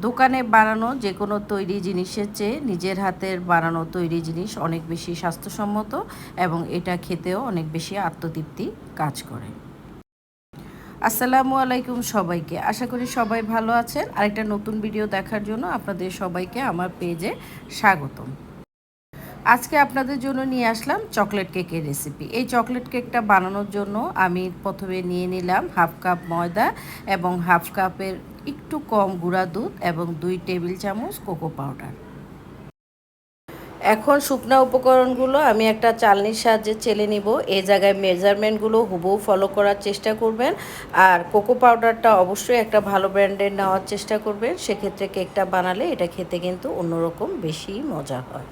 দোকানে বানানো যে কোনো তৈরি জিনিসের চেয়ে নিজের হাতের বানানো তৈরি জিনিস অনেক বেশি স্বাস্থ্যসম্মত এবং এটা খেতেও অনেক বেশি আত্মতৃপ্তি কাজ করে। আসসালামু আলাইকুম সবাইকে, আশা করি সবাই ভালো আছেন। আরেকটা নতুন ভিডিও দেখার জন্য আপনাদের সবাইকে আমার পেজে স্বাগতম। আজকে আপনাদের জন্য নিয়ে আসলাম চকলেট কেকের রেসিপি। এই চকলেট কেকটা বানানোর জন্য আমি প্রথমে নিয়ে নিলাম হাফ কাপ ময়দা এবং হাফ কাপের একটু কম গুঁড়া দুধ এবং 2 টেবিল চামচ কোকো পাউডার। এখন শুকনো উপকরণগুলো আমি একটা চালনির সাহায্যে চেলে নিব। এই জায়গায় মেজারমেন্টগুলো হুবহু ফলো করার চেষ্টা করবেন। আর কোকো পাউডারটা অবশ্যই একটা ভালো ব্র্যান্ডের নেওয়ার চেষ্টা করবেন, সেক্ষেত্রে কেকটা বানালে এটা খেতে কিন্তু অন্যরকম বেশি মজা হয়।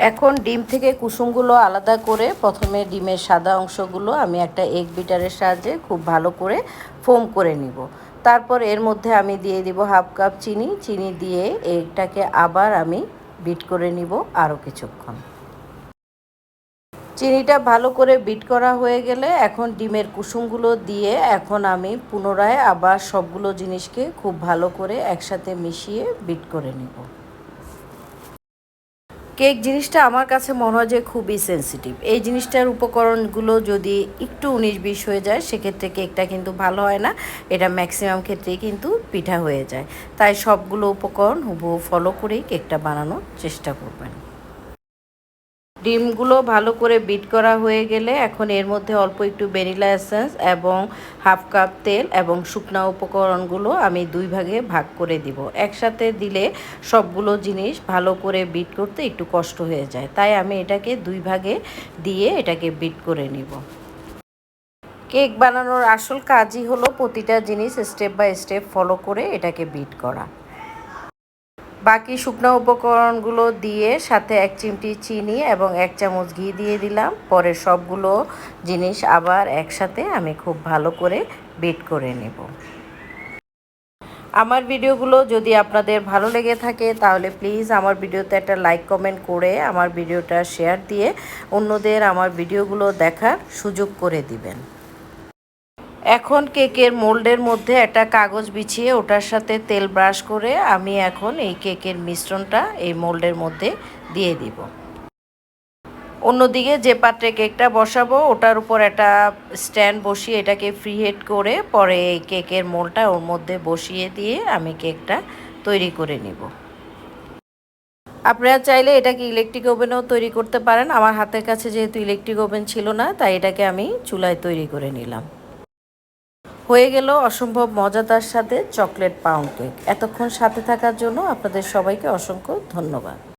এখন ডিম থেকে কুসুমগুলো আলাদা করে প্রথমে ডিমের সাদা অংশগুলো আমি একটা এগ বিটারের সাহায্যে খুব ভালো করে ফোম করে নিব। তারপর এর মধ্যে আমি দিয়ে দিব হাফ কাপ চিনি দিয়ে এগটাকে আবার আমি বিট করে নিব আরও কিছুক্ষণ। চিনিটা ভালো করে বিট করা হয়ে গেলে এখন ডিমের কুসুমগুলো দিয়ে এখন আমি পুনরায় আবার সবগুলো জিনিসকে খুব ভালো করে একসাথে মিশিয়ে বিট করে নিব। কেক জিনিসটা আমার কাছে মনে হয় যে খুবই সেন্সিটিভ। এই জিনিসটার উপকরণগুলো যদি একটু 19-20 হয়ে যায় সেক্ষেত্রে কেকটা কিন্তু ভালো হয় না। এটা ম্যাক্সিমাম ক্ষেত্রেই কিন্তু পিঠা হয়ে যায়। তাই সবগুলো উপকরণ হুবহু ফলো করেই কেকটা বানানোর চেষ্টা করবেন। ডিমগুলো ভালো করে বিট করা হয়ে গেলে এখন এর মধ্যে অল্প একটু ভ্যানিলা এসেন্স এবং হাফ কাপ তেল এবং শুকনা উপকরণগুলো আমি 2 ভাগে ভাগ করে দিব। একসাথে দিলে সবগুলো জিনিস ভালো করে বিট করতে একটু কষ্ট হয়ে যায়, তাই আমি এটাকে 2 ভাগে দিয়ে এটাকে বিট করে নিব। কেক বানানোর আসল কাজই হলো প্রতিটা জিনিস স্টেপ বাই স্টেপ ফলো করে এটাকে বিট করা। বাকি শুকনো উপকরণগুলো দিয়ে সাথে 1 চিমটি চিনি এবং 1 চামচ ঘি দিয়ে দিলাম। পরে সবগুলো জিনিস আবার একসাথে আমি খুব ভালো করে বিট করে নেব। আমার ভিডিওগুলো যদি আপনাদের ভালো লেগে থাকে তাহলে প্লিজ আমার ভিডিওতে একটা লাইক কমেন্ট করে আমার ভিডিওটা শেয়ার দিয়ে অন্যদের আমার ভিডিওগুলো দেখার সুযোগ করে দিবেন। এখন কেকের মোল্ডের মধ্যে একটা কাগজ বিছিয়ে ওটার সাথে তেল ব্রাশ করে আমি এখন এই কেকের মিশ্রণটা এই মোল্ডের মধ্যে দিয়ে দিব। অন্যদিকে যে পাত্রে কেকটা বসাবো ওটার উপর একটা স্ট্যান্ড বসিয়ে এটাকে ফ্রি হিট করে পরে এই কেকের মোল্ডটা ওর মধ্যে বসিয়ে দিয়ে আমি কেকটা তৈরি করে নিব। আপনারা চাইলে এটাকে ইলেকট্রিক ওভেনেও তৈরি করতে পারেন। আমার হাতের কাছে যেহেতু ইলেকট্রিক ওভেন ছিল না তাই এটাকে আমি চুলায় তৈরি করে নিলাম। হয়ে গেল অসম্ভব মজাদার সাথে চকলেট পাউন্ড কেক। এতক্ষণ সাথে থাকার জন্য আপনাদের সবাইকে অসংখ্য ধন্যবাদ।